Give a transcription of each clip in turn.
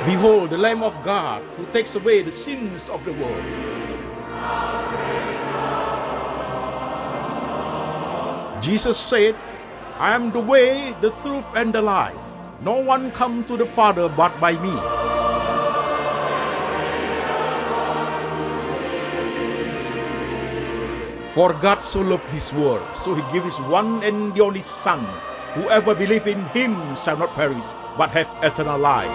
Behold, the Lamb of God who takes away the sins of the world. Jesus said, I am the way, the truth, and the life. No one comes to the Father but by me. For God so loved this world, so he gave his one and the only Son. Whoever believes in him shall not perish, but have eternal life.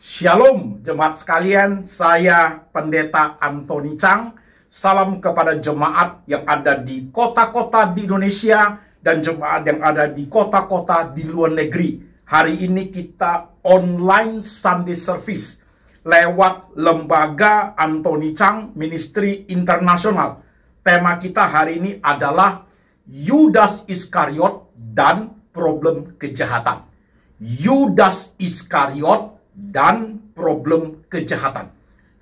Shalom jemaat sekalian, saya Pendeta Antoni Chang. Salam kepada jemaat yang ada di kota-kota di Indonesia dan jemaat yang ada di kota-kota di luar negeri. Hari ini kita online Sunday Service lewat lembaga Antoni Chang Ministry Internasional. Tema kita hari ini adalah Yudas Iskariot dan problem kejahatan. Yudas Iskariot dan problem kejahatan.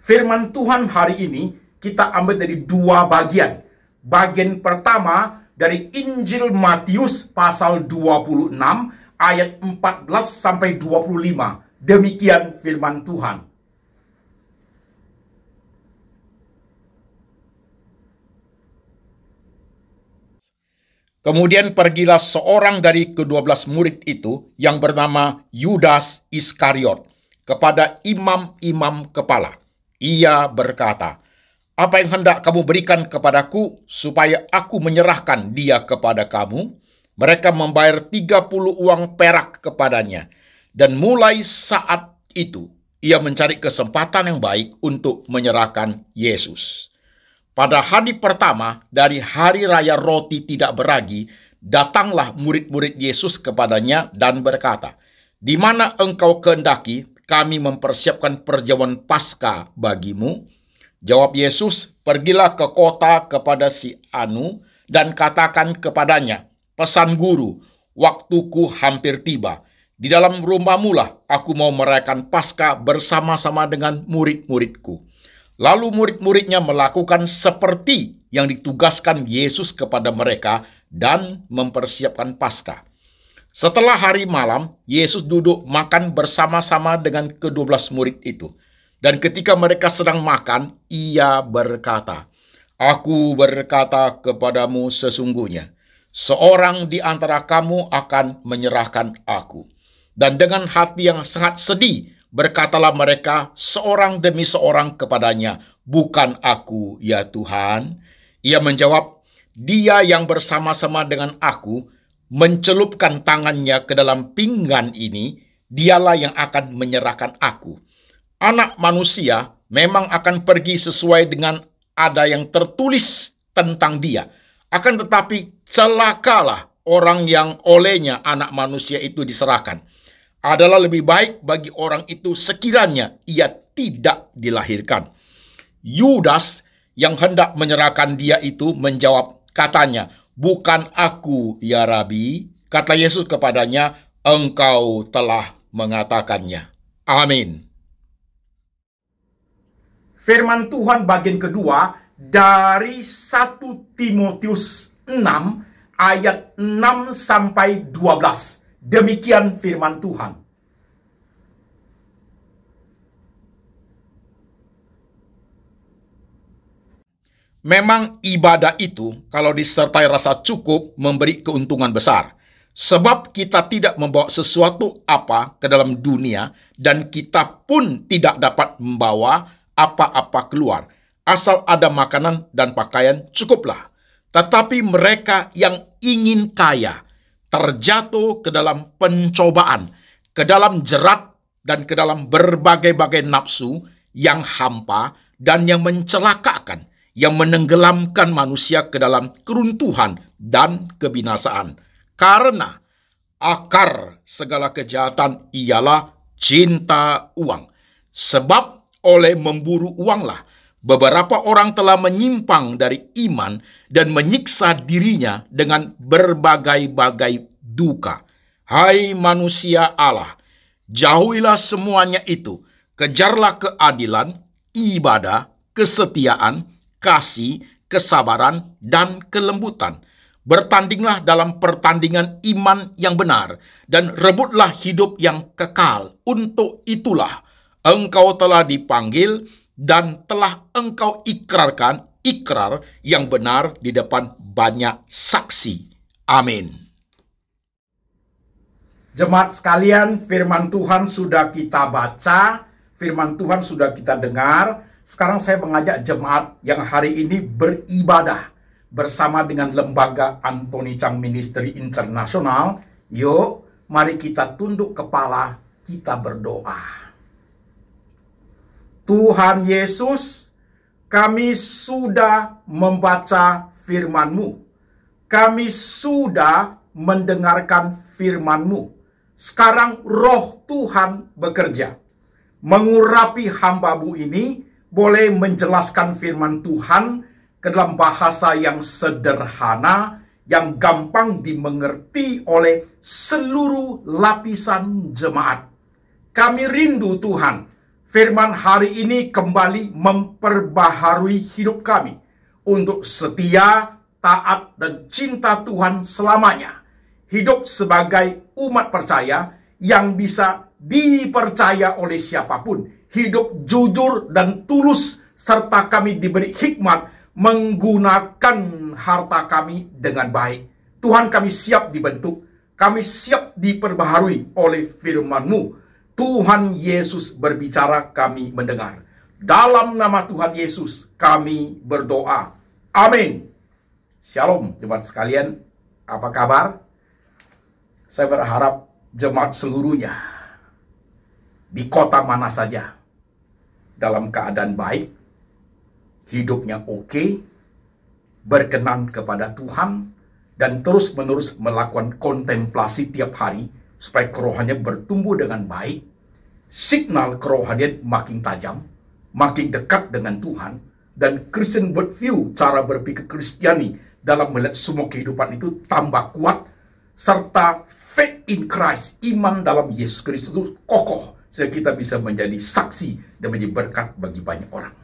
Firman Tuhan hari ini kita ambil dari dua bagian. Bagian pertama dari Injil Matius pasal 26 ayat 14 sampai 25. Demikian firman Tuhan. Kemudian pergilah seorang dari ke-12 murid itu yang bernama Yudas Iskariot kepada imam-imam kepala. Ia berkata, "Apa yang hendak kamu berikan kepadaku supaya aku menyerahkan dia kepada kamu?" Mereka membayar 30 uang perak kepadanya. Dan mulai saat itu, ia mencari kesempatan yang baik untuk menyerahkan Yesus. Pada hari pertama dari hari raya roti tidak beragi, datanglah murid-murid Yesus kepadanya dan berkata, "Di mana engkau kehendaki kami mempersiapkan perjamuan Paskah bagimu?" Jawab Yesus, "Pergilah ke kota kepada si Anu dan katakan kepadanya, pesan guru, waktuku hampir tiba. Di dalam rumahmu lah aku mau merayakan Paskah bersama-sama dengan murid-muridku." Lalu murid-muridnya melakukan seperti yang ditugaskan Yesus kepada mereka dan mempersiapkan Paskah. Setelah hari malam, Yesus duduk makan bersama-sama dengan ke-12 murid itu. Dan ketika mereka sedang makan, ia berkata, "Aku berkata kepadamu sesungguhnya, seorang di antara kamu akan menyerahkan aku." Dan dengan hati yang sangat sedih, berkatalah mereka seorang demi seorang kepadanya, "Bukan aku, ya Tuhan." Ia menjawab, "Dia yang bersama-sama dengan aku mencelupkan tangannya ke dalam pinggan ini, dialah yang akan menyerahkan aku. Anak manusia memang akan pergi sesuai dengan ada yang tertulis tentang dia. Akan tetapi celakalah orang yang olehnya anak manusia itu diserahkan. Adalah lebih baik bagi orang itu sekiranya ia tidak dilahirkan." Yudas yang hendak menyerahkan dia itu menjawab, katanya, "Bukan aku, ya Rabi." Kata Yesus kepadanya, "Engkau telah mengatakannya." Amin. Firman Tuhan bagian kedua dari 1 Timotius 6 ayat 6 sampai 12. Demikian firman Tuhan. Memang ibadah itu, kalau disertai rasa cukup, memberi keuntungan besar. Sebab kita tidak membawa sesuatu apa ke dalam dunia, dan kita pun tidak dapat membawa apa-apa keluar. Asal ada makanan dan pakaian, cukuplah. Tetapi mereka yang ingin kaya, terjatuh ke dalam pencobaan, ke dalam jerat, dan ke dalam berbagai-bagai nafsu yang hampa dan yang mencelakakan, yang menenggelamkan manusia ke dalam keruntuhan dan kebinasaan. Karena akar segala kejahatan ialah cinta uang. Sebab oleh memburu uanglah beberapa orang telah menyimpang dari iman dan menyiksa dirinya dengan berbagai-bagai duka. Hai manusia Allah, jauhilah semuanya itu. Kejarlah keadilan, ibadah, kesetiaan, kasih, kesabaran, dan kelembutan. Bertandinglah dalam pertandingan iman yang benar, dan rebutlah hidup yang kekal. Untuk itulah engkau telah dipanggil dan telah engkau ikrarkan ikrar yang benar di depan banyak saksi. Amin. Jemaat sekalian, firman Tuhan sudah kita baca, firman Tuhan sudah kita dengar. Sekarang saya mengajak jemaat yang hari ini beribadah bersama dengan lembaga Anthony Chang Ministry International. Yuk, mari kita tunduk kepala, kita berdoa. Tuhan Yesus, kami sudah membaca firman-Mu. Kami sudah mendengarkan firman-Mu. Sekarang roh Tuhan bekerja. Mengurapi hamba-Mu ini, boleh menjelaskan firman Tuhan ke dalam bahasa yang sederhana, yang gampang dimengerti oleh seluruh lapisan jemaat. Kami rindu Tuhan, firman hari ini kembali memperbaharui hidup kami untuk setia, taat, dan cinta Tuhan selamanya. Hidup sebagai umat percaya yang bisa dipercaya oleh siapapun. Hidup jujur dan tulus, serta kami diberi hikmat menggunakan harta kami dengan baik. Tuhan, kami siap dibentuk, kami siap diperbaharui oleh firman-Mu. Tuhan Yesus berbicara, kami mendengar. Dalam nama Tuhan Yesus kami berdoa. Amin. Shalom jemaat sekalian, apa kabar? Saya berharap jemaat seluruhnya di kota mana saja dalam keadaan baik, hidupnya oke, berkenan kepada Tuhan, dan terus-menerus melakukan kontemplasi tiap hari supaya kerohaniannya bertumbuh dengan baik. Signal kerohanian makin tajam, makin dekat dengan Tuhan, dan Christian worldview, cara berpikir Kristiani dalam melihat semua kehidupan itu tambah kuat, serta faith in Christ, iman dalam Yesus Kristus itu kokoh, sehingga kita bisa menjadi saksi dan menjadi berkat bagi banyak orang.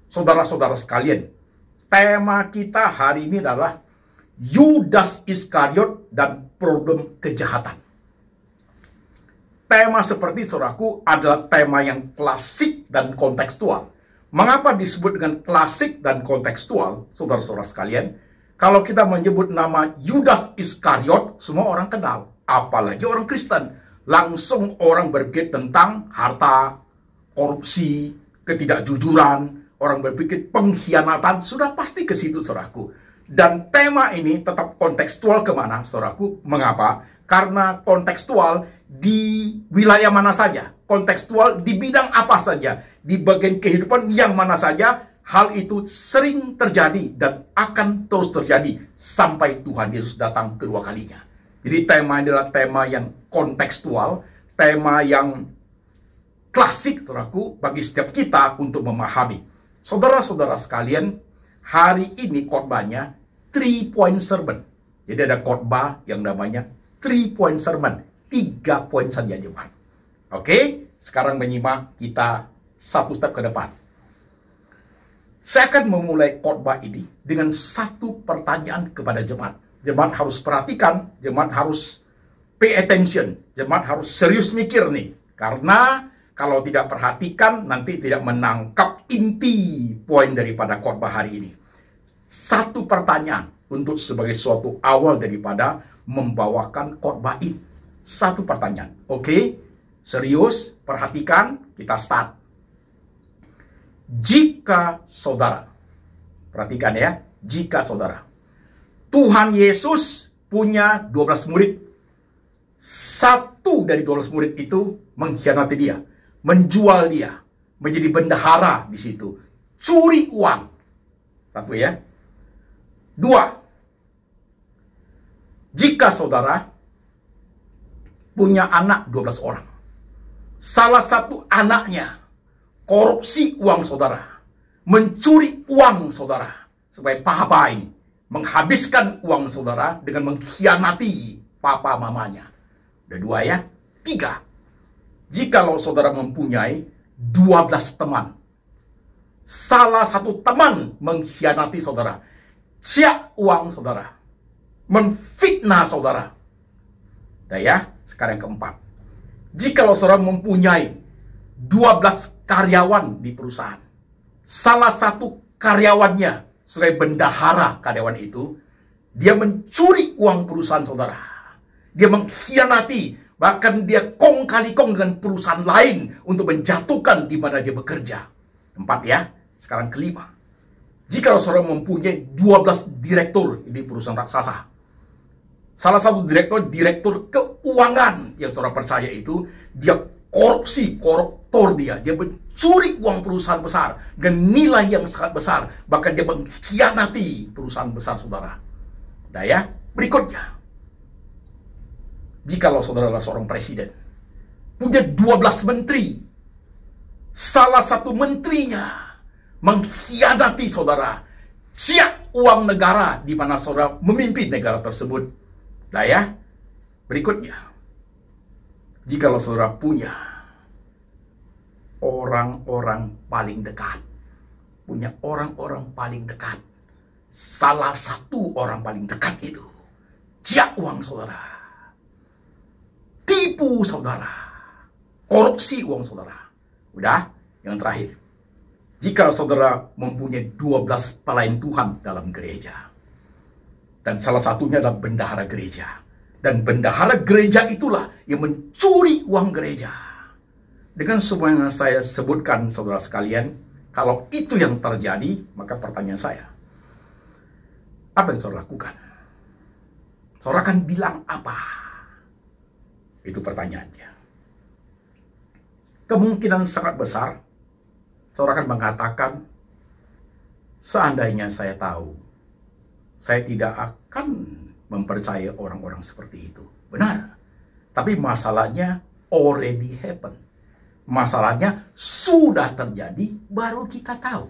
Saudara-saudara sekalian, tema kita hari ini adalah Yudas Iskariot dan problem kejahatan. Tema seperti saudaraku adalah tema yang klasik dan kontekstual. Mengapa disebut dengan klasik dan kontekstual, saudara-saudara sekalian? Kalau kita menyebut nama Yudas Iskariot, semua orang kenal. Apalagi orang Kristen. Langsung orang berpikir tentang harta, korupsi, ketidakjujuran, orang berpikir pengkhianatan, sudah pasti ke situ, saudaraku. Dan tema ini tetap kontekstual kemana, saudaraku? Mengapa? Karena kontekstual di wilayah mana saja, kontekstual di bidang apa saja, di bagian kehidupan yang mana saja, hal itu sering terjadi dan akan terus terjadi sampai Tuhan Yesus datang kedua kalinya. Jadi tema ini adalah tema yang kontekstual, tema yang klasik, saudaraku, bagi setiap kita untuk memahami. Saudara-saudara sekalian, hari ini khotbahnya 3-point sermon. Jadi ada khotbah yang namanya 3-point sermon. 3 poin saja, jemaat. Oke, sekarang menyimak kita satu step ke depan. Saya akan memulai khotbah ini dengan satu pertanyaan kepada jemaat. Jemaat harus perhatikan, jemaat harus pay attention, jemaat harus serius mikir nih. Karena kalau tidak perhatikan, nanti tidak menangkap inti poin daripada khotbah hari ini. Satu pertanyaan untuk sebagai suatu awal daripada membawakan khotbah ini. Satu pertanyaan. Oke, serius, perhatikan, kita start. Jika saudara, perhatikan ya, jika saudara, Tuhan Yesus punya 12 murid. Satu dari 12 murid itu mengkhianati dia, menjual dia, menjadi bendahara di situ, curi uang. Satu ya. 2. Jika saudara punya anak 12 orang, salah satu anaknya korupsi uang saudara, mencuri uang saudara, supaya papa ini menghabiskan uang saudara dengan mengkhianati papa mamanya. Udah 2 ya. 3. Jikalau saudara mempunyai 12 teman, salah satu teman mengkhianati saudara, ciak uang saudara, menfitnah saudara. Nah ya, sekarang yang keempat. Jikalau saudara mempunyai 12 karyawan di perusahaan, salah satu karyawannya sebagai bendahara karyawan itu, dia mencuri uang perusahaan saudara. Dia mengkhianati, bahkan dia kong kali kong dengan perusahaan lain untuk menjatuhkan di mana dia bekerja. 4 ya, sekarang kelima. Jika saudara mempunyai 12 direktur di perusahaan raksasa, salah satu direktur keuangan yang saudara percaya itu, dia koruptor dia mencuri uang perusahaan besar dengan nilai yang sangat besar, bahkan dia mengkhianati perusahaan besar saudara. Nah ya, berikutnya, jikalau saudara adalah seorang presiden, punya 12 menteri, salah satu menterinya mengkhianati saudara, siap uang negara di mana saudara memimpin negara tersebut. Nah ya, berikutnya, jikalau saudara punya orang-orang paling dekat, punya orang-orang paling dekat, salah satu orang paling dekat itu siap uang saudara, tipu saudara, korupsi uang saudara. Udah, yang terakhir, jika saudara mempunyai 12 pelayan Tuhan dalam gereja, dan salah satunya adalah bendahara gereja, dan bendahara gereja itulah yang mencuri uang gereja. Dengan semua yang saya sebutkan saudara sekalian, kalau itu yang terjadi, maka pertanyaan saya, apa yang saudara lakukan? Saudara akan bilang apa? Itu pertanyaannya. Kemungkinan sangat besar saudara akan mengatakan, seandainya saya tahu, saya tidak akan mempercayai orang-orang seperti itu. Benar. Tapi masalahnya already happen. Masalahnya sudah terjadi, baru kita tahu.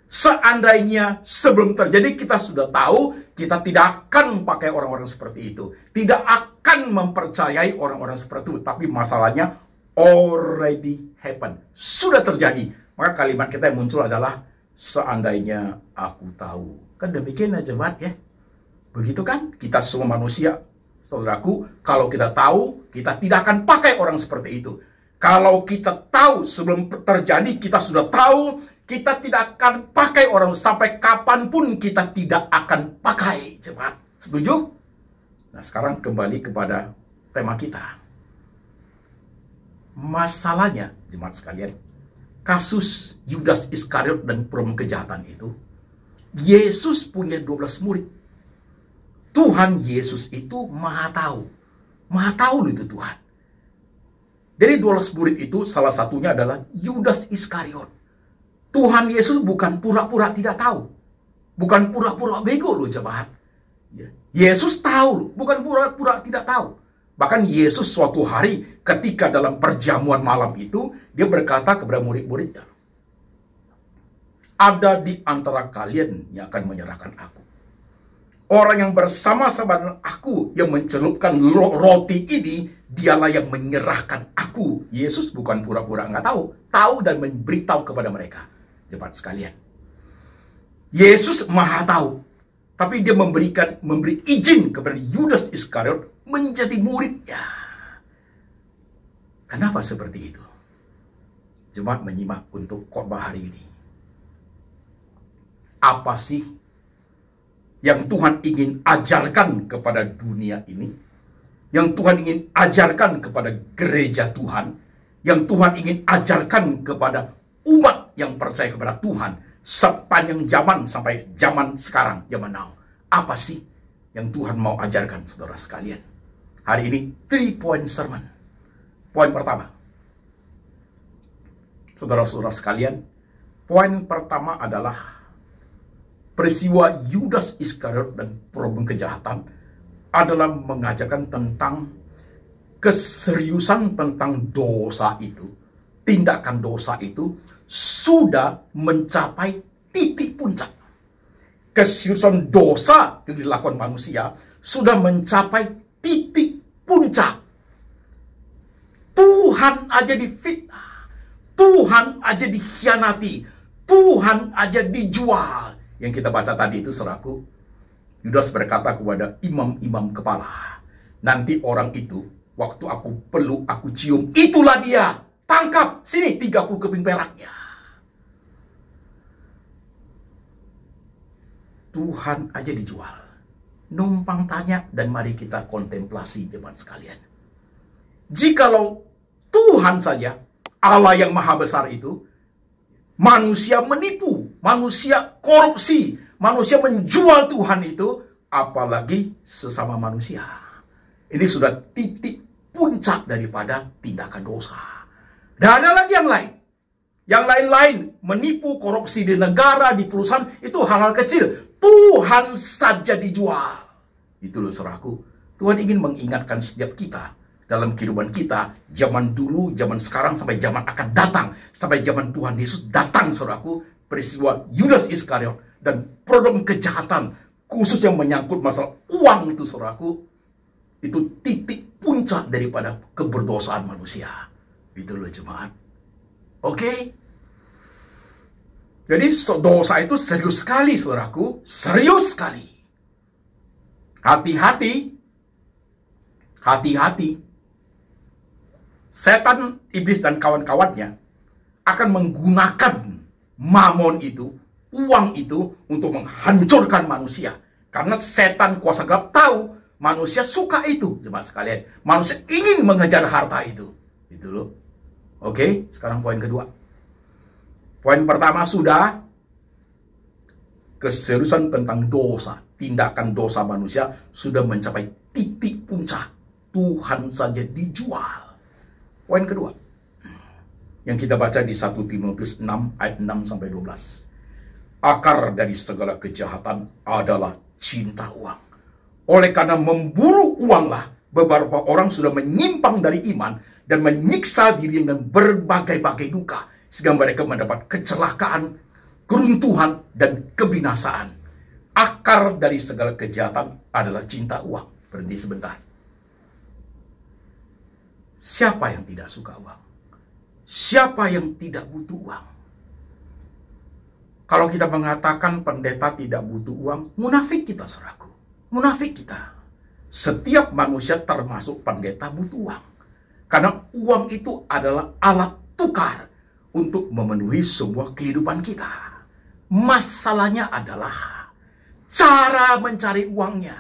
Seandainya sebelum terjadi kita sudah tahu, kita tidak akan pakai orang-orang seperti itu. Tidak akan mempercayai orang-orang seperti itu. Tapi masalahnya already happen. Sudah terjadi. Maka kalimat kita yang muncul adalah, seandainya aku tahu. Kan demikian aja, jemaat ya. Begitu kan? Kita semua manusia, saudaraku, kalau kita tahu, kita tidak akan pakai orang seperti itu. Kalau kita tahu sebelum terjadi, kita sudah tahu, kita tidak akan pakai orang sampai kapanpun kita tidak akan pakai, jemaat. Setuju? Nah, sekarang kembali kepada tema kita. Masalahnya, jemaat sekalian, kasus Yudas Iskariot dan perum kejahatan itu, Yesus punya 12 murid. Tuhan Yesus itu maha tahu. Maha tahu itu Tuhan. Dari 12 murid itu, salah satunya adalah Yudas Iskariot. Tuhan Yesus bukan pura-pura tidak tahu. Bukan pura-pura bego loh jemaat. Yesus tahu loh, bukan pura-pura tidak tahu. Bahkan Yesus suatu hari ketika dalam perjamuan malam itu, dia berkata kepada murid-muridnya, ada di antara kalian yang akan menyerahkan aku. Orang yang bersama-sama dengan aku yang mencelupkan roti ini, dialah yang menyerahkan aku. Yesus bukan pura-pura nggak tahu. Tahu dan memberitahu kepada mereka. Jemaat sekalian. Yesus maha tahu. Tapi dia memberi izin kepada Yudas Iskariot menjadi muridnya. Kenapa seperti itu? Jemaat menyimak untuk khotbah hari ini. Apa sih yang Tuhan ingin ajarkan kepada dunia ini? Yang Tuhan ingin ajarkan kepada gereja Tuhan? Yang Tuhan ingin ajarkan kepada umat yang percaya kepada Tuhan sepanjang zaman sampai zaman sekarang, zaman now. Apa sih yang Tuhan mau ajarkan, saudara sekalian? Hari ini 3-point sermon. Poin pertama, saudara-saudara sekalian, poin pertama adalah peristiwa Yudas Iskariot dan problem kejahatan adalah mengajarkan tentang keseriusan tentang dosa itu. Tindakan dosa itu sudah mencapai titik puncak. Keseriusan dosa yang dilakukan manusia sudah mencapai titik puncak. Tuhan aja difitnah, Tuhan aja dikhianati, Tuhan aja dijual. Yang kita baca tadi itu, saudaraku, Yudas berkata kepada imam-imam kepala, nanti orang itu, waktu aku peluk, aku cium, itulah dia. Tangkap, sini 30 keping peraknya. Tuhan aja dijual. Numpang tanya dan mari kita kontemplasi jemaat sekalian. Jikalau Tuhan saja, Allah yang maha besar itu, manusia menipu, manusia korupsi, manusia menjual Tuhan itu, apalagi sesama manusia. Ini sudah titik puncak daripada tindakan dosa. Dan ada lagi yang lain. Yang lain-lain, menipu, korupsi di negara, di perusahaan, itu hal-hal kecil. Tuhan saja dijual. Itu loh saudaraku. Tuhan ingin mengingatkan setiap kita dalam kehidupan kita, zaman dulu, zaman sekarang, sampai zaman akan datang, sampai zaman Tuhan Yesus datang, saudaraku, peristiwa Yudas Iskariot dan program kejahatan, khusus yang menyangkut masalah uang itu, saudaraku, itu titik puncak daripada keberdosaan manusia. Itu loh jemaat. Oke? Jadi dosa itu serius sekali, saudaraku, serius sekali. Hati-hati. Hati-hati. Setan, iblis, dan kawan-kawannya akan menggunakan mamon itu, uang itu, untuk menghancurkan manusia. Karena setan kuasa gelap tahu manusia suka itu, jemaat sekalian. Manusia ingin mengejar harta itu. Itu loh. Oke, sekarang poin kedua. Poin pertama sudah keseriusan tentang dosa. Tindakan dosa manusia sudah mencapai titik puncak. Tuhan saja dijual. Poin kedua, yang kita baca di 1 Timotius 6 ayat 6 sampai 12. Akar dari segala kejahatan adalah cinta uang. Oleh karena memburu uanglah, beberapa orang sudah menyimpang dari iman dan menyiksa diri dengan berbagai-bagai duka, sehingga mereka mendapat kecelakaan, keruntuhan, dan kebinasaan. Akar dari segala kejahatan adalah cinta uang. Berhenti sebentar. Siapa yang tidak suka uang? Siapa yang tidak butuh uang? Kalau kita mengatakan pendeta tidak butuh uang, munafik kita, saudaraku. Munafik kita. Setiap manusia termasuk pendeta butuh uang. Karena uang itu adalah alat tukar untuk memenuhi semua kehidupan kita. Masalahnya adalah cara mencari uangnya.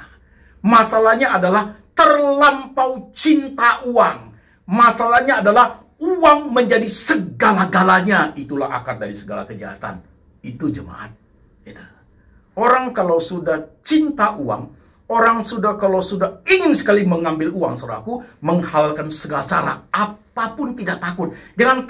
Masalahnya adalah terlampau cinta uang. Masalahnya adalah uang menjadi segala-galanya. Itulah akar dari segala kejahatan. Itu jemaat. Itu. Orang kalau sudah cinta uang, orang kalau sudah ingin sekali mengambil uang, saudaraku, menghalalkan segala cara, apapun tidak takut. Jangan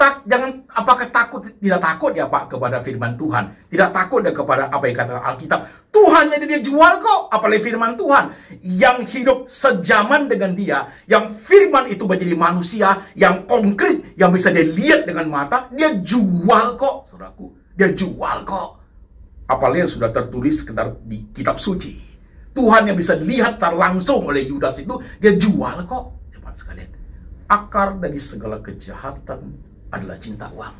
apakah takut, tidak takut ya Pak kepada firman Tuhan. Tidak takut ya kepada apa yang kata Alkitab. Tuhan yang dia jual kok, apalagi firman Tuhan. Yang hidup sejaman dengan dia, yang firman itu menjadi manusia, yang konkret, yang bisa dia lihat dengan mata, dia jual kok, saudaraku. Dia jual kok. Apalagi yang sudah tertulis sekitar di kitab suci. Tuhan yang bisa dilihat secara langsung oleh Yudas itu, dia jual kok. Jemaat sekalian. Akar dari segala kejahatan adalah cinta uang.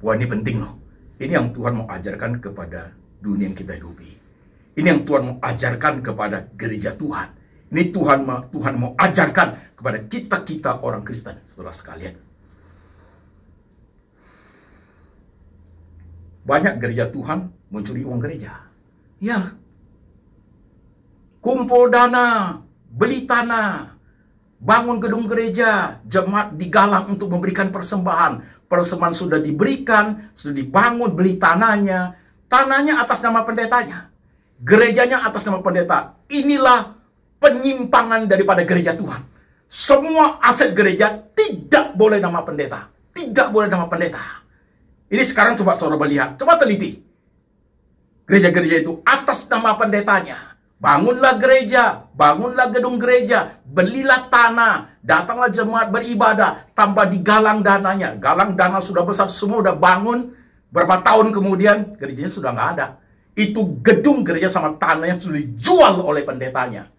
Wah, ini penting loh. Ini yang Tuhan mau ajarkan kepada dunia yang kita hidupi. Ini yang Tuhan mau ajarkan kepada gereja Tuhan. Ini Tuhan mau ajarkan kepada kita orang Kristen, saudara sekalian. Banyak gereja Tuhan mencuri uang gereja. Ya. Kumpul dana, beli tanah, bangun gedung gereja, jemaat digalang untuk memberikan persembahan. Persembahan sudah diberikan, sudah dibangun, beli tanahnya. Tanahnya atas nama pendetanya. Gerejanya atas nama pendeta. Inilah penyimpangan daripada gereja Tuhan. Semua aset gereja tidak boleh nama pendeta. Tidak boleh nama pendeta. Ini sekarang coba saudara melihat. Coba teliti. Gereja-gereja itu atas nama pendetanya. Bangunlah gereja, bangunlah gedung gereja, belilah tanah, datanglah jemaat beribadah, tambah digalang dananya. Galang dana sudah besar, semua sudah bangun. Berapa tahun kemudian, gerejanya sudah nggak ada. Itu gedung gereja sama tanahnya sudah dijual oleh pendetanya.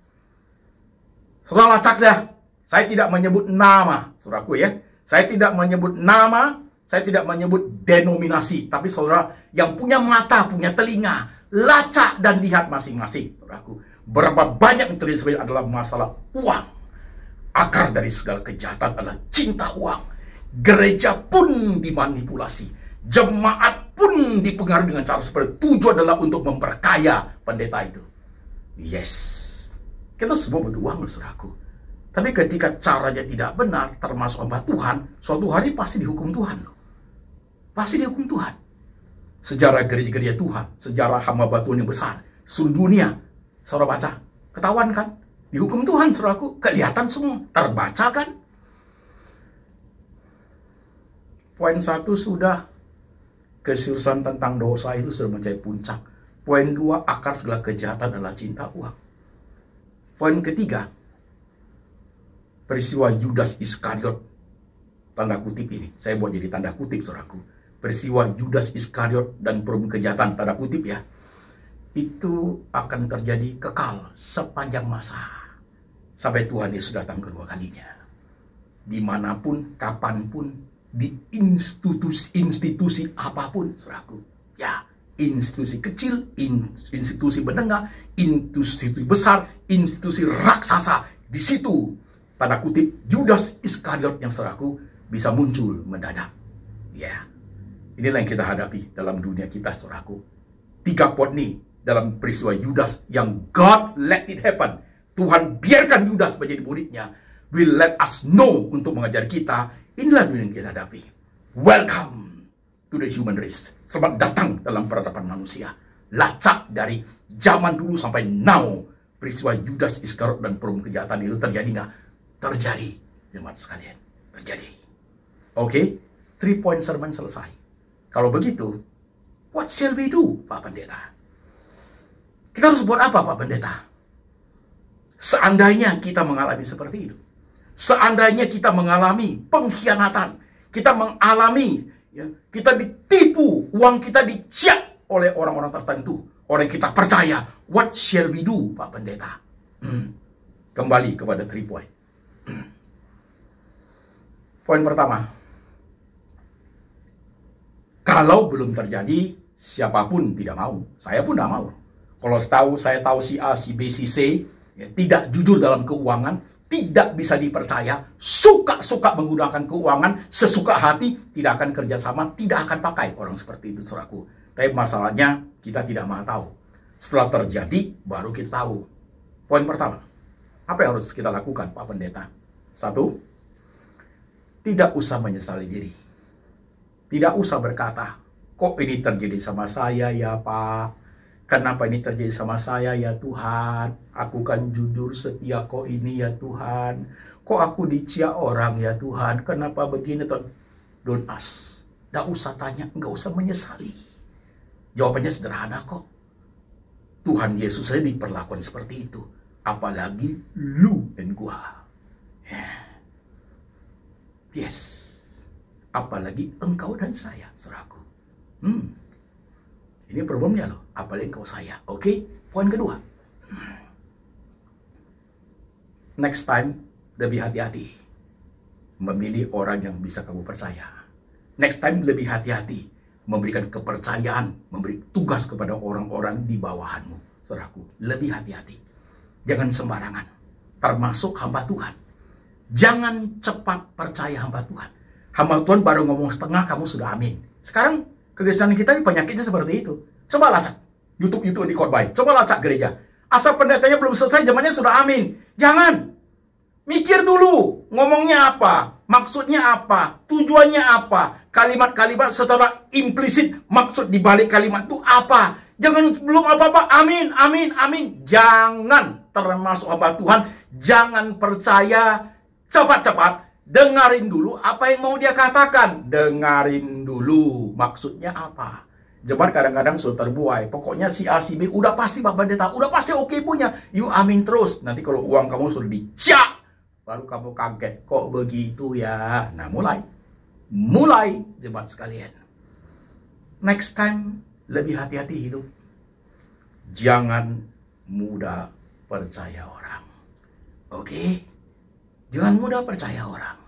Saudara lacak dah. Saya tidak menyebut nama, saudaraku ya. Saya tidak menyebut nama, saya tidak menyebut denominasi. Tapi saudara yang punya mata, punya telinga, Lacak dan lihat masing-masing, saudaraku. Berapa banyak yang terjadi adalah masalah uang. Akar dari segala kejahatan adalah cinta uang. Gereja pun dimanipulasi. Jemaat pun dipengaruhi dengan cara seperti itu. Tujuan adalah untuk memperkaya pendeta itu. Yes. Kita semua butuh uang, saudaraku. Tapi ketika caranya tidak benar, termasuk hamba Tuhan, suatu hari pasti dihukum Tuhan. Pasti dihukum Tuhan. Sejarah gereja-gereja Tuhan, sejarah hamba Tuhan yang besar, seluruh dunia, saudara baca, ketahuan kan? Dihukum Tuhan, saudaraku, kelihatan semua, terbaca kan? Poin 1 sudah, keseriusan tentang dosa itu sudah mencapai puncak. Poin 2, akar segala kejahatan adalah cinta uang. Poin ketiga, peristiwa Yudas Iskariot, tanda kutip ini, saya buat jadi tanda kutip, saudaraku. Peristiwa Yudas Iskariot dan problem kejahatan, tanda kutip ya, itu akan terjadi kekal sepanjang masa. Sampai Tuhan Yesus datang kedua kalinya. Dimanapun, kapanpun, di institusi apapun, saudaraku. Ya, institusi kecil, institusi menengah, institusi besar, institusi raksasa. Di situ, tanda kutip, Yudas Iskariot yang saudaraku bisa muncul mendadak. Ya, inilah yang kita hadapi dalam dunia kita, saudaraku. 3 poin ini dalam peristiwa Yudas yang God let it happen. Tuhan biarkan Yudas menjadi muridnya. Will let us know untuk mengajar kita. Inilah dunia yang kita hadapi. Welcome to the human race. Selamat datang dalam peradaban manusia. Lacak dari zaman dulu sampai now. Peristiwa Yudas Iskariot dan problem kejahatan itu terjadi nggak? Terjadi, jemaat sekalian. Terjadi. Oke, 3 point sermon selesai. Kalau begitu, what shall we do, Pak Pendeta? Kita harus buat apa, Pak Pendeta? Seandainya kita mengalami seperti itu. Seandainya kita mengalami pengkhianatan. Kita mengalami, ya, kita ditipu, uang kita dicap oleh orang-orang tertentu. Orang yang kita percaya. What shall we do, Pak Pendeta? Kembali kepada 3 point. Poin pertama. Kalau belum terjadi, siapapun tidak mau. Saya pun tidak mau. Kalau saya tahu si A, si B, si C, ya, tidak jujur dalam keuangan, tidak bisa dipercaya, suka-suka menggunakan keuangan, sesuka hati, tidak akan kerjasama, tidak akan pakai orang seperti itu, saudaraku. Tapi masalahnya, kita tidak mau tahu. Setelah terjadi, baru kita tahu. Poin pertama, apa yang harus kita lakukan, Pak Pendeta? 1, tidak usah menyesali diri. Tidak usah berkata, kok ini terjadi sama saya ya Pak? Kenapa ini terjadi sama saya ya Tuhan? Aku kan jujur setia kok ini ya Tuhan. Kok aku dicia orang ya Tuhan? Kenapa begini Tuhan? Don't ask. Nggak usah tanya, nggak usah menyesali. Jawabannya sederhana kok. Tuhan Yesus saya diperlakukan seperti itu. Apalagi lu dan gua. Yes. Apalagi engkau dan saya, saudaraku. Ini problemnya loh. Apalagi engkau saya. Oke? Poin kedua. Next time, lebih hati-hati. Memilih orang yang bisa kamu percaya. Next time, lebih hati-hati. Memberikan kepercayaan. Memberi tugas kepada orang-orang di bawahanmu. Saudaraku, lebih hati-hati. Jangan sembarangan. Termasuk hamba Tuhan. Jangan cepat percaya hamba Tuhan. Hamba Tuhan baru ngomong setengah, kamu sudah amin. Sekarang, kekristenan kita penyakitnya seperti itu. Coba lacak YouTube di khotbah. Coba lacak gereja. Asal pendetanya belum selesai, zamannya sudah amin. Jangan. Mikir dulu. Ngomongnya apa? Maksudnya apa? Tujuannya apa? Kalimat-kalimat secara implisit, maksud dibalik kalimat itu apa? Jangan belum apa-apa, amin, amin, amin. Jangan, termasuk hamba Tuhan, jangan percaya cepat-cepat. Dengarin dulu apa yang mau dia katakan. Dengarin dulu maksudnya apa. Jemaat kadang-kadang sudah terbuai. Pokoknya si A, si B udah pasti Pak Pendeta, udah pasti oke punya. You amin terus. Nanti kalau uang kamu sudah dicap, baru kamu kaget. Kok begitu ya? Nah mulai jemaat sekalian. Next time lebih hati-hati hidup. Jangan mudah percaya orang. Oke? Jangan mudah percaya orang.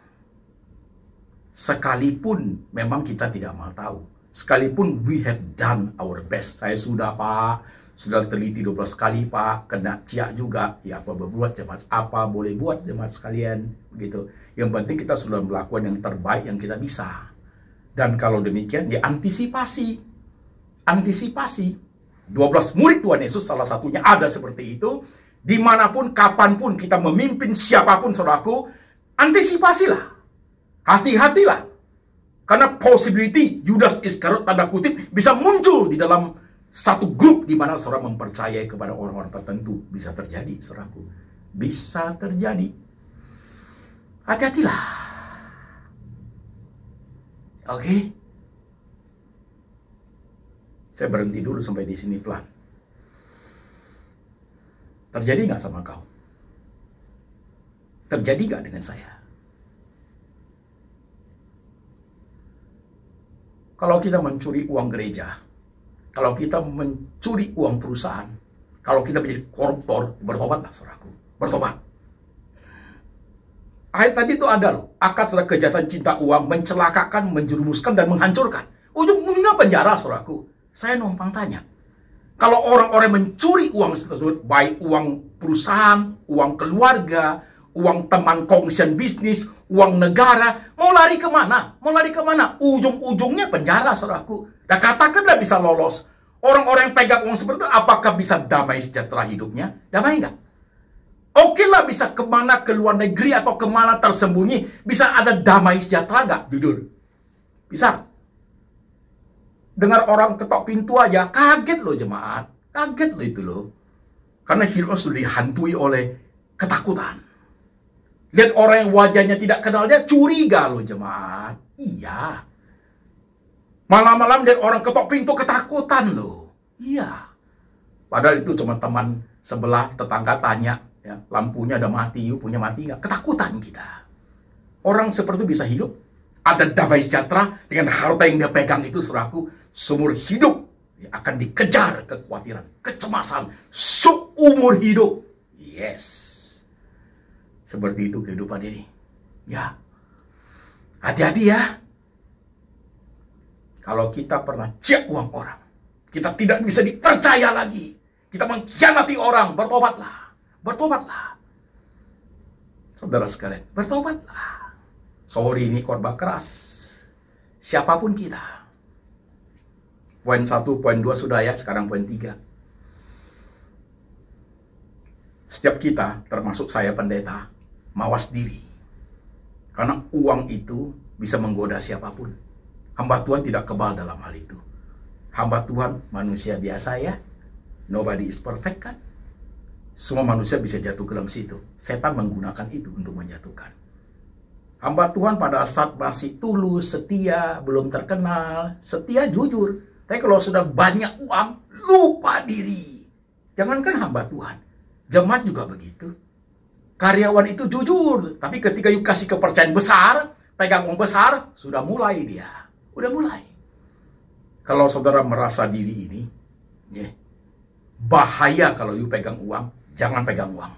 Sekalipun memang kita tidak mau tahu. Sekalipun we have done our best. Saya sudah, Pak, sudah teliti 12 kali, Pak, kena ciak juga. Ya, apa berbuat jemaat, apa boleh buat jemaat sekalian, begitu. Yang penting kita sudah melakukan yang terbaik yang kita bisa. Dan kalau demikian, diantisipasi. Antisipasi. 12 murid Tuhan Yesus salah satunya ada seperti itu. Dimanapun, kapanpun kita memimpin siapapun, saudaraku, antisipasilah. Hati-hatilah. Karena possibility Yudas Iskariot tanda kutip bisa muncul di dalam satu grup di mana saudara mempercayai kepada orang-orang tertentu. Bisa terjadi, saudaraku. Bisa terjadi. Hati-hatilah. Oke? Saya berhenti dulu sampai di sini pelan. Terjadi nggak sama kau? Terjadi nggak dengan saya? Kalau kita mencuri uang gereja, kalau kita mencuri uang perusahaan, kalau kita menjadi koruptor, bertobatlah, saudaraku. Bertobat. Ayat tadi itu ada loh. Akad setelah kejahatan cinta uang, mencelakakan, menjerumuskan, dan menghancurkan. Ujung-ujungnya penjara, saudaraku. Saya numpang tanya. Kalau orang-orang mencuri uang tersebut, baik uang perusahaan, uang keluarga, uang teman kongsian bisnis, uang negara, mau lari kemana? Mau lari kemana? Ujung-ujungnya penjara, saudaraku. Dan katakanlah bisa lolos. Orang-orang yang pegang uang seperti itu, apakah bisa damai sejahtera hidupnya? Damai nggak? Oke lah, bisa kemana, ke luar negeri atau kemana tersembunyi. Bisa ada damai sejahtera nggak? Jujur. Bisa. Dengar orang ketok pintu aja, kaget loh jemaat. Kaget loh itu loh. Karena hidupnya sudah dihantui oleh ketakutan. Lihat orang yang wajahnya tidak kenal dia, curiga loh jemaat. Iya. Malam-malam lihat orang ketok pintu, ketakutan loh. Iya. Padahal itu cuma teman sebelah, tetangga tanya, ya, lampunya udah mati, you punya mati nggak? Ketakutan kita. Orang seperti itu bisa hidup. Ada damai sejahtera dengan harta yang dia pegang itu, saudaraku. Seumur hidup ya, akan dikejar kekhawatiran, kecemasan, seumur hidup. Yes. Seperti itu kehidupan ini. Ya. Hati-hati ya. Kalau kita pernah cek uang orang, kita tidak bisa dipercaya lagi. Kita mengkhianati orang, bertobatlah. Bertobatlah. Saudara sekalian, bertobatlah. Sorry, ini khotbah keras. Siapapun kita. Poin 1, poin 2 sudah ya, sekarang poin 3. Setiap kita, termasuk saya pendeta, mawas diri. Karena uang itu bisa menggoda siapapun. Hamba Tuhan tidak kebal dalam hal itu. Hamba Tuhan manusia biasa ya. Nobody is perfect kan? Semua manusia bisa jatuh ke dalam situ. Setan menggunakan itu untuk menjatuhkan. Hamba Tuhan pada saat masih tulus, setia, belum terkenal, setia jujur. Tapi kalau sudah banyak uang, lupa diri. Jangankan hamba Tuhan, jemaat juga begitu. Karyawan itu jujur, tapi ketika you kasih kepercayaan besar, pegang uang besar, sudah mulai dia. Udah mulai. Kalau saudara merasa diri ini, ya, bahaya kalau you pegang uang, jangan pegang uang.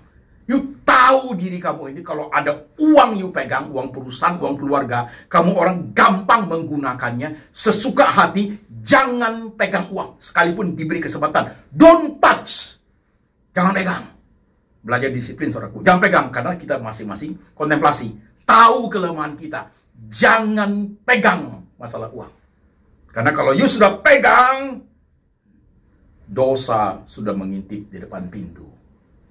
You tahu diri kamu ini kalau ada uang you pegang, uang perusahaan, uang keluarga, kamu orang gampang menggunakannya sesuka hati, jangan pegang uang. Sekalipun diberi kesempatan, don't touch. Jangan pegang. Belajar disiplin, saudaraku. Jangan pegang, karena kita masing-masing kontemplasi. Tahu kelemahan kita. Jangan pegang masalah uang. Karena kalau you sudah pegang, dosa sudah mengintip di depan pintu.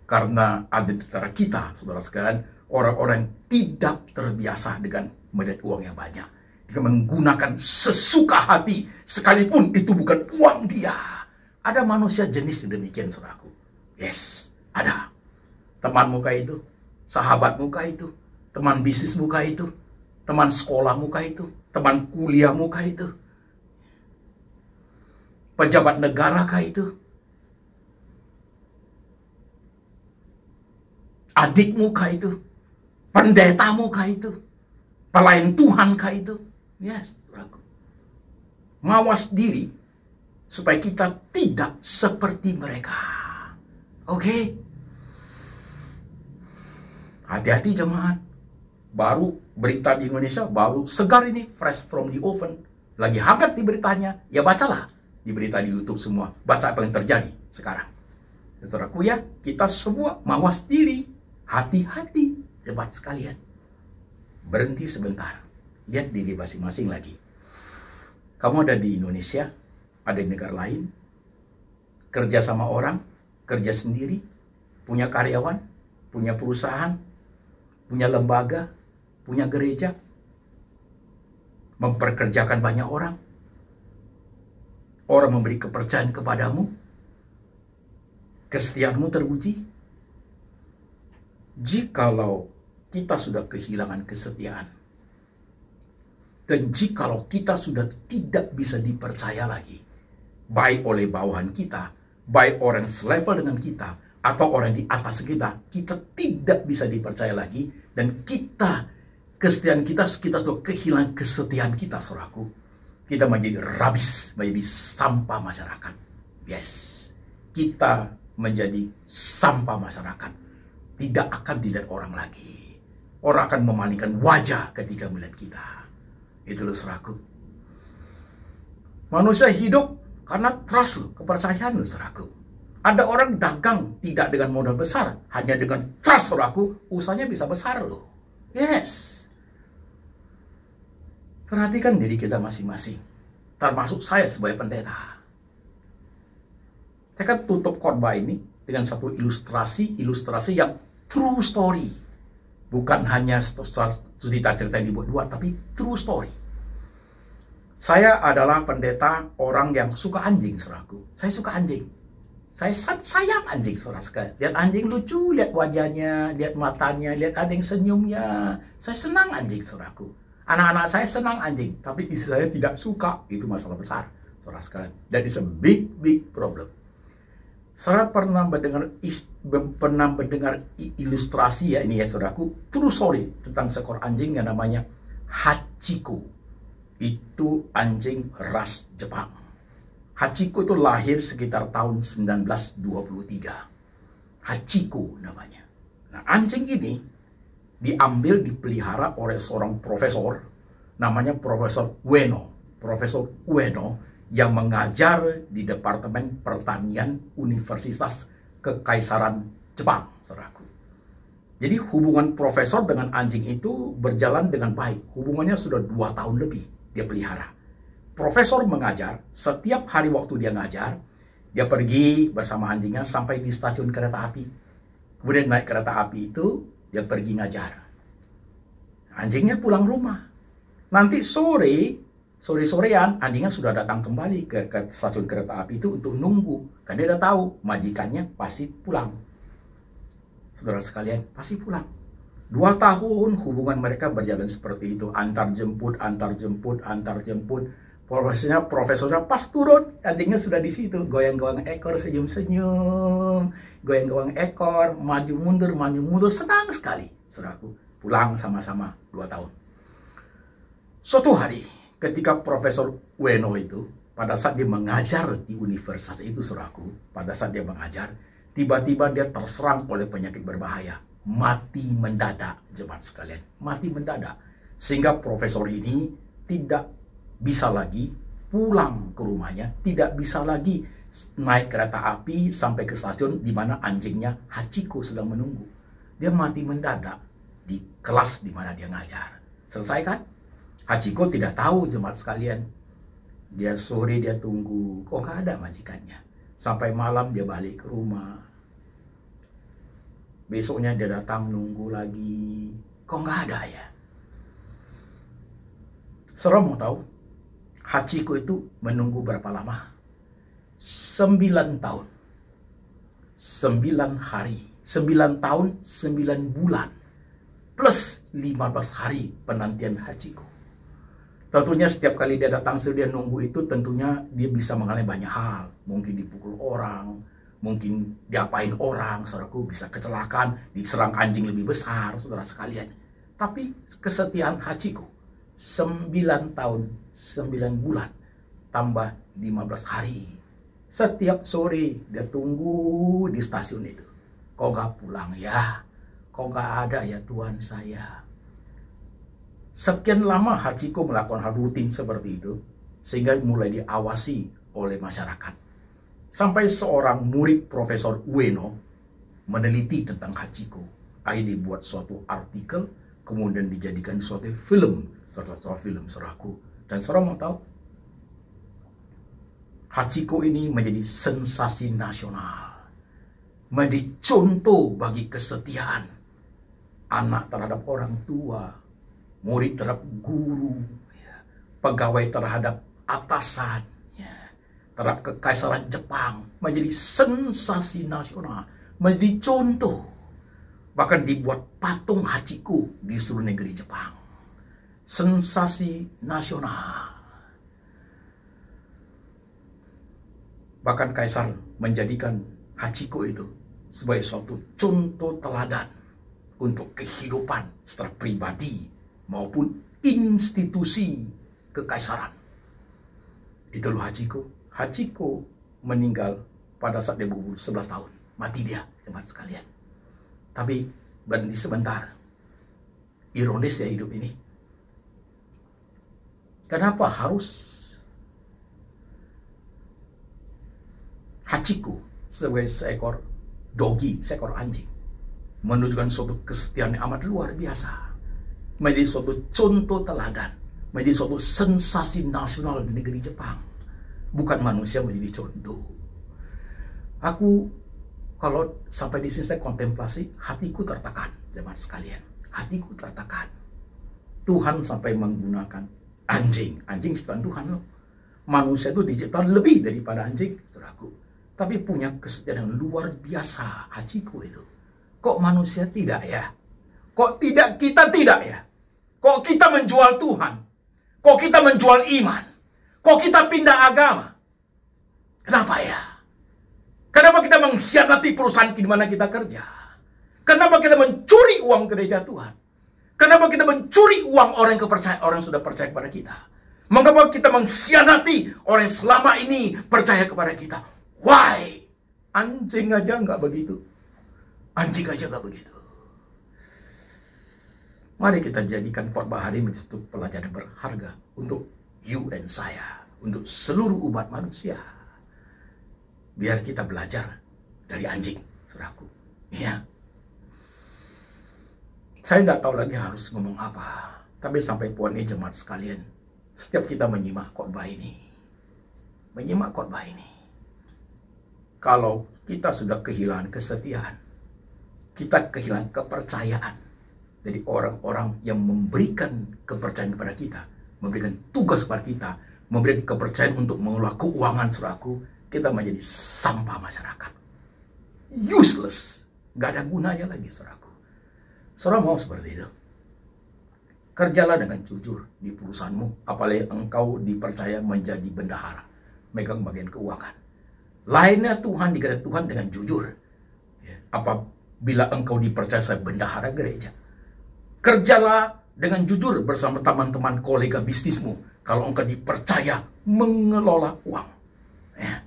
Karena ada di antara kita, saudara sekalian, orang-orang tidak terbiasa dengan melihat uang yang banyak. Dia menggunakan sesuka hati, sekalipun itu bukan uang dia. Ada manusia jenis demikian, saudaraku. Yes, ada. Teman muka itu, sahabat muka itu, teman bisnis muka itu, teman sekolah muka itu, teman kuliah muka itu, pejabat negara kah itu, adikmu kah itu, pendetamu kah itu, pelayan Tuhan kah itu. Yes, saudaraku. Mawas diri supaya kita tidak seperti mereka. Oke? Hati-hati jemaat. Baru berita di Indonesia, baru segar ini, fresh from the oven. lagi hangat di beritanya, ya bacalah di berita di YouTube semua. Baca apa yang terjadi sekarang. Saudaraku ya, kita semua mawas diri. Hati-hati, jemaat sekalian. Berhenti sebentar. Lihat diri masing-masing lagi. Kamu ada di Indonesia, ada di negara lain, kerja sama orang, kerja sendiri, punya karyawan, punya perusahaan, punya lembaga, punya gereja, memperkerjakan banyak orang. Orang memberi kepercayaan kepadamu, kesetiaanmu teruji. Jikalau kita sudah kehilangan kesetiaan, dan jikalau kita sudah tidak bisa dipercaya lagi, baik oleh bawahan kita, baik orang selevel dengan kita, atau orang di atas kita tidak bisa dipercaya lagi, dan kesetiaan kita sudah kehilangan kesetiaan kita, saudaraku. Kita menjadi rabis, menjadi sampah masyarakat. Yes, kita menjadi sampah masyarakat. Tidak akan dilihat orang lagi. Orang akan memalingkan wajah ketika melihat kita. Itu loh, saudaraku. Manusia hidup karena trust, kepercayaan loh, saudaraku. Ada orang dagang tidak dengan modal besar, hanya dengan trust, saudaraku, usahanya bisa besar loh. Yes. Perhatikan diri kita masing-masing, termasuk saya sebagai pendeta. Saya akan tutup khotbah ini dengan satu ilustrasi yang true story. Bukan hanya cerita-cerita yang dibuat-buat, tapi true story. Saya adalah pendeta orang yang suka anjing, saudaraku. Saya suka anjing. Saya sayang anjing, saudara sekalian. Lihat anjing lucu, lihat wajahnya, lihat matanya, lihat ada yang senyumnya. Saya senang anjing, saudaraku. Anak-anak saya senang anjing, tapi istri saya tidak suka. Itu masalah besar, saudara sekalian. Dan it's a big problem. Saya pernah mendengar ilustrasi ya, ini ya saudaraku, true story tentang seekor anjing yang namanya Hachiko. Itu anjing ras Jepang. Hachiko itu lahir sekitar tahun 1923. Hachiko namanya. Nah, anjing ini dipelihara oleh seorang profesor, namanya Profesor Ueno. Profesor Ueno yang mengajar di Departemen Pertanian Universitas Kekaisaran Jepang, saudaraku. Jadi hubungan profesor dengan anjing itu berjalan dengan baik. Hubungannya sudah 2 tahun lebih dia pelihara. Profesor mengajar, setiap hari waktu dia ngajar, dia pergi bersama anjingnya sampai di stasiun kereta api. Kemudian naik kereta api itu, dia pergi ngajar. Anjingnya pulang rumah. Nanti sore-sorean anjingnya sudah datang kembali ke stasiun kereta api itu untuk nunggu. Karena dia udah tahu majikannya pasti pulang. Saudara sekalian, pasti pulang. 2 tahun hubungan mereka berjalan seperti itu. Antar jemput. Profesornya pas turun, anjingnya sudah di situ. Goyang-goyang ekor, senyum-senyum. Goyang-goyang ekor, maju mundur. Senang sekali, saudaraku. Pulang sama-sama 2 tahun. Suatu hari, ketika Profesor Ueno itu, pada saat dia mengajar di universitas itu, saudaraku, pada saat dia mengajar, tiba-tiba dia terserang oleh penyakit berbahaya. Mati mendadak, jemaat sekalian. Mati mendadak. Sehingga profesor ini tidak bisa lagi pulang ke rumahnya, tidak bisa lagi naik kereta api sampai ke stasiun di mana anjingnya Hachiko sedang menunggu. Dia mati mendadak di kelas di mana dia ngajar. Selesai kan? Hachiko tidak tahu, jemaat sekalian. Dia sore dia tunggu, kok nggak ada majikannya. Sampai malam dia balik ke rumah. Besoknya dia datang nunggu lagi, kok nggak ada ya. Saudara mau tahu? Hachiko itu menunggu berapa lama? 9 tahun. 9 hari. 9 tahun, 9 bulan. Plus 15 hari penantian Hachiko. Tentunya setiap kali dia datang, dia nunggu itu, tentunya dia bisa mengalami banyak hal. Mungkin dipukul orang, mungkin diapain orang, saudaraku, bisa kecelakaan, diserang anjing lebih besar, saudara sekalian. Tapi kesetiaan Hachiko, 9 tahun, 9 bulan, tambah 15 hari. Setiap sore dia tunggu di stasiun itu. Kok nggak pulang ya? Kok nggak ada ya Tuhan saya? Sekian lama Hachiko melakukan hal rutin seperti itu. sehingga mulai diawasi oleh masyarakat. Sampai seorang murid Profesor Ueno meneliti tentang Hachiko. Akhirnya dibuat suatu artikel, kemudian dijadikan suatu film, saudaraku. Dan saudara mau tahu, Hachiko ini menjadi sensasi nasional, menjadi contoh bagi kesetiaan anak terhadap orang tua, murid terhadap guru, pegawai terhadap atasan, terhadap kekaisaran Jepang, menjadi sensasi nasional, menjadi contoh. Bahkan dibuat patung Hachiko di seluruh negeri Jepang. Sensasi nasional. Bahkan kaisar menjadikan Hachiko itu sebagai suatu contoh teladan untuk kehidupan secara pribadi maupun institusi kekaisaran. Itu loh Hachiko. Hachiko meninggal pada saat dia berumur 11 tahun. Mati dia, jemaat sekalian. Tapi berhenti sebentar. Ironis ya hidup ini. Kenapa harus Hachiko sebagai seekor dogi, seekor anjing, menunjukkan suatu kesetiaan yang amat luar biasa, menjadi suatu contoh teladan, menjadi suatu sensasi nasional di negeri Jepang. Bukan manusia menjadi contoh. Aku kalau sampai di sini saya kontemplasi, hatiku tertekan, jemaat sekalian. Hatiku tertekan. Tuhan sampai menggunakan anjing. Anjing ciptaan Tuhan loh. Manusia itu diciptakan lebih daripada anjing, saudaraku. Tapi punya kesetiaan yang luar biasa, Hachiko itu. Kok manusia tidak ya? Kok tidak kita tidak ya? Kok kita menjual Tuhan? Kok kita menjual iman? Kok kita pindah agama? Kenapa ya? Kenapa kita mengkhianati perusahaan di mana kita kerja? Kenapa kita mencuri uang gereja Tuhan? Kenapa kita mencuri uang orang yang sudah percaya kepada kita? Mengapa kita mengkhianati orang yang selama ini percaya kepada kita? Why? Anjing aja nggak begitu. Anjing aja nggak begitu. Mari kita jadikan khotbah hari ini menjadi pelajaran berharga untuk you and saya, untuk seluruh umat manusia. Biar kita belajar dari anjing, saudaraku. Ya. Saya tidak tahu lagi harus ngomong apa. Tapi sampai poin ini jemaat sekalian, setiap kita menyimak khotbah ini, kalau kita sudah kehilangan kesetiaan, kita kehilangan kepercayaan dari orang-orang yang memberikan kepercayaan kepada kita, memberikan tugas kepada kita, memberikan kepercayaan untuk mengelola keuangan, saudaraku, kita menjadi sampah masyarakat. Useless. Gak ada gunanya lagi, saudaraku. Saudara mau seperti itu? Kerjalah dengan jujur di perusahaanmu, apalagi engkau dipercaya menjadi bendahara, megang bagian keuangan. Lainnya Tuhan dikira Tuhan dengan jujur. Apabila engkau dipercaya sebagai bendahara gereja, kerjalah dengan jujur bersama teman-teman kolega bisnismu. Kalau engkau dipercaya mengelola uang, ya.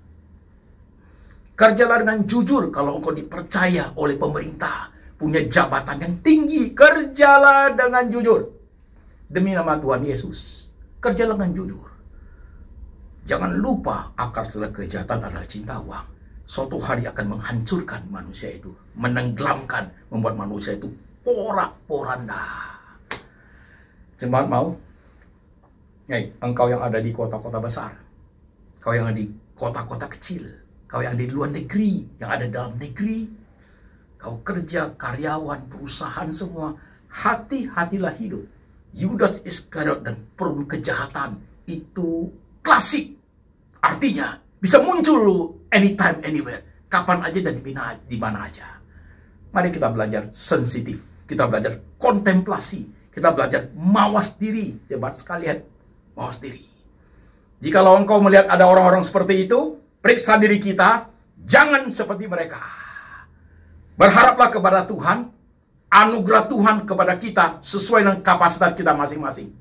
Kerjalah dengan jujur kalau engkau dipercaya oleh pemerintah, punya jabatan yang tinggi. Kerjalah dengan jujur demi nama Tuhan Yesus. Kerjalah dengan jujur. Jangan lupa akar segala kejahatan adalah cinta uang. Suatu hari akan menghancurkan manusia itu, menenggelamkan, membuat manusia itu porak-poranda. Jemaat mau? Engkau yang ada di kota-kota besar, kau yang ada di kota-kota kecil, kau yang ada di luar negeri, yang ada dalam negeri, kau kerja, karyawan, perusahaan semua, hati-hatilah hidup. Yudas Iskariot dan perum kejahatan itu klasik. Artinya bisa muncul anytime, anywhere, kapan aja dan di mana aja. Mari kita belajar sensitif, kita belajar kontemplasi, kita belajar mawas diri, jemaat sekalian, mawas diri. Jikalau engkau melihat ada orang-orang seperti itu, periksa diri kita, jangan seperti mereka. Berharaplah kepada Tuhan, anugerah Tuhan kepada kita sesuai dengan kapasitas kita masing-masing.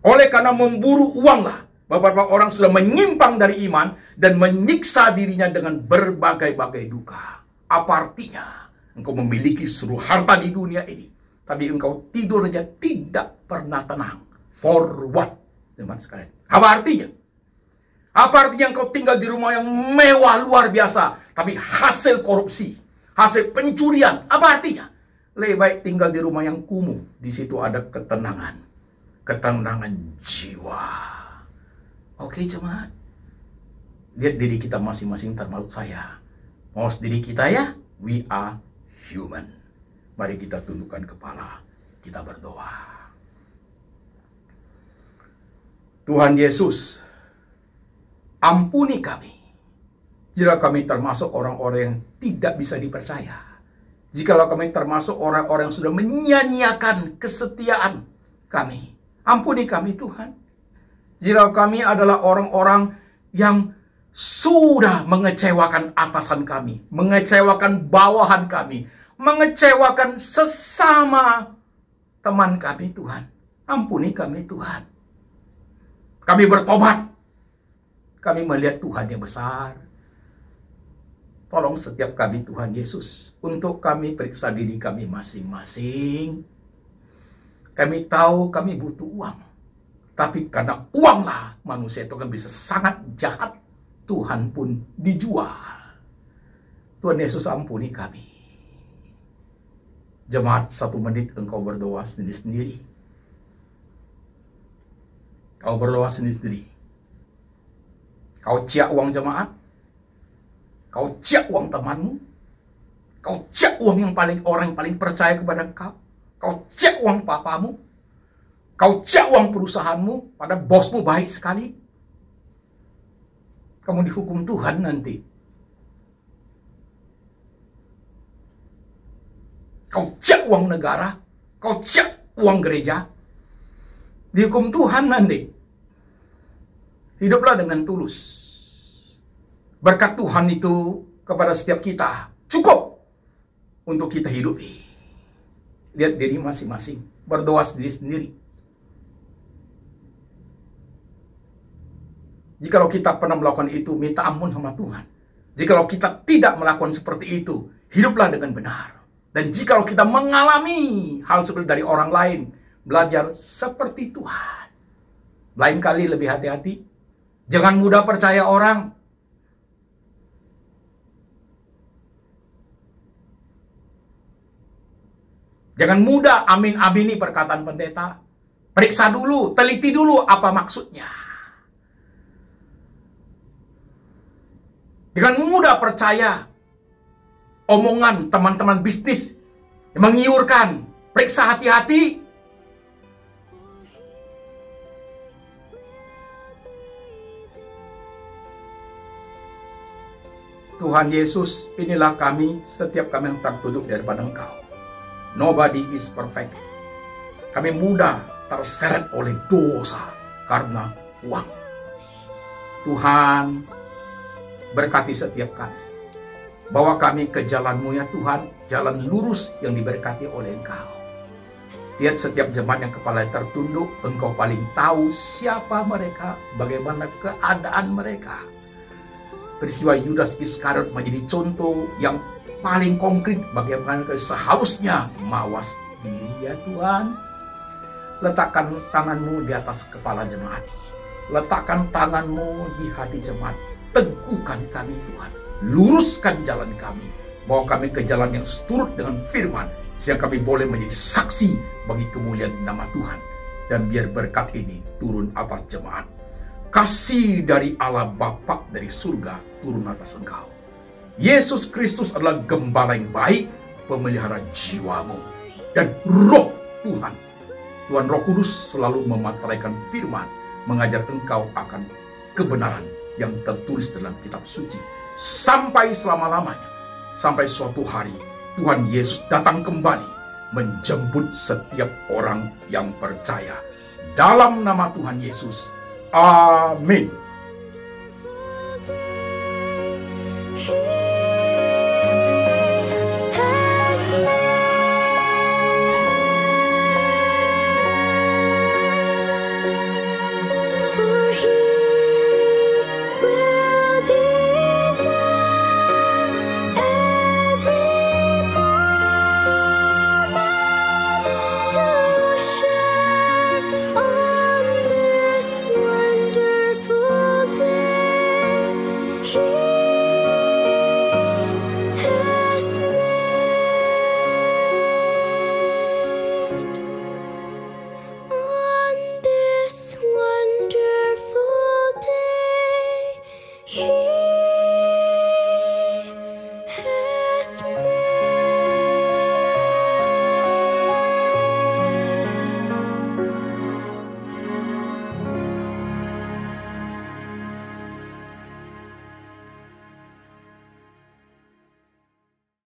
Oleh karena memburu uanglah, beberapa orang sudah menyimpang dari iman dan menyiksa dirinya dengan berbagai-bagai duka. Apa artinya? Engkau memiliki seluruh harta di dunia ini, tapi engkau tidur saja tidak pernah tenang. For what? Teman sekalian. Apa artinya? Apa artinya engkau tinggal di rumah yang mewah luar biasa, tapi hasil korupsi, hasil pencurian? Apa artinya? Lebih baik tinggal di rumah yang kumuh. Di situ ada ketenangan. Ketenangan jiwa. Oke, jemaat. Lihat diri kita masing-masing, termasuk saya. Mawas diri kita ya. We are human. Mari kita tundukkan kepala. Kita berdoa. Tuhan Yesus, ampuni kami jika kami termasuk orang-orang yang tidak bisa dipercaya. Jikalau kami termasuk orang-orang yang sudah menyia-nyiakan kesetiaan kami. Ampuni kami Tuhan. Jika kami adalah orang-orang yang sudah mengecewakan atasan kami, mengecewakan bawahan kami, mengecewakan sesama teman kami Tuhan. Ampuni kami Tuhan. Kami bertobat. Kami melihat Tuhan yang besar. Tolong setiap kami Tuhan Yesus, untuk kami periksa diri kami masing-masing. Kami tahu kami butuh uang. Tapi karena uanglah manusia itu kan bisa sangat jahat. Tuhan pun dijual. Tuhan Yesus, ampuni kami. Jemaat, 1 menit engkau berdoa sendiri-sendiri. Kau berdoa sendiri-sendiri. Kau ciak uang jemaat. Kau ciak uang temanmu. Kau ciak uang yang orang yang paling percaya kepada engkau. Kau ciak uang papamu. Kau ciak uang perusahaanmu. Pada bosmu baik sekali. Kamu dihukum Tuhan nanti. Kau ciak uang negara. Kau ciak uang gereja. Dihukum Tuhan nanti. Hiduplah dengan tulus. Berkat Tuhan itu kepada setiap kita cukup untuk kita hidupi. Lihat diri masing-masing. Berdoa sendiri-sendiri. Jikalau kita pernah melakukan itu, minta ampun sama Tuhan. Jikalau kita tidak melakukan seperti itu, hiduplah dengan benar. Dan jikalau kita mengalami hal seperti dari orang lain, belajar seperti Tuhan. Lain kali lebih hati-hati. Jangan mudah percaya orang. Jangan mudah amin-amini perkataan pendeta. Periksa dulu, teliti dulu apa maksudnya. Jangan mudah percaya omongan teman-teman bisnis yang menggiurkan. Periksa hati-hati. Tuhan Yesus, inilah kami, setiap kami yang tertunduk di hadapan Engkau. Nobody is perfect. Kami mudah terseret oleh dosa karena uang. Tuhan, berkati setiap kami. Bawa kami ke jalan-Mu ya Tuhan, jalan lurus yang diberkati oleh Engkau. Lihat setiap jemaat yang kepala tertunduk, Engkau paling tahu siapa mereka, bagaimana keadaan mereka. Peristiwa Yudas Iskariot menjadi contoh yang paling konkret bagaimana seharusnya mawas diri ya Tuhan. Letakkan tangan-Mu di atas kepala jemaat. Letakkan tangan-Mu di hati jemaat. Teguhkan kami Tuhan. Luruskan jalan kami. Bawa kami ke jalan yang seturut dengan firman. Sehingga kami boleh menjadi saksi bagi kemuliaan nama Tuhan. Dan biar berkat ini turun atas jemaat. Kasih dari Allah Bapa dari surga turun atas engkau. Yesus Kristus adalah gembala yang baik, pemelihara jiwamu. Dan roh Tuhan, Tuhan Roh Kudus selalu memateraikan firman, mengajar engkau akan kebenaran yang tertulis dalam kitab suci. Sampai selama-lamanya. Sampai suatu hari Tuhan Yesus datang kembali menjemput setiap orang yang percaya. Dalam nama Tuhan Yesus. Amin.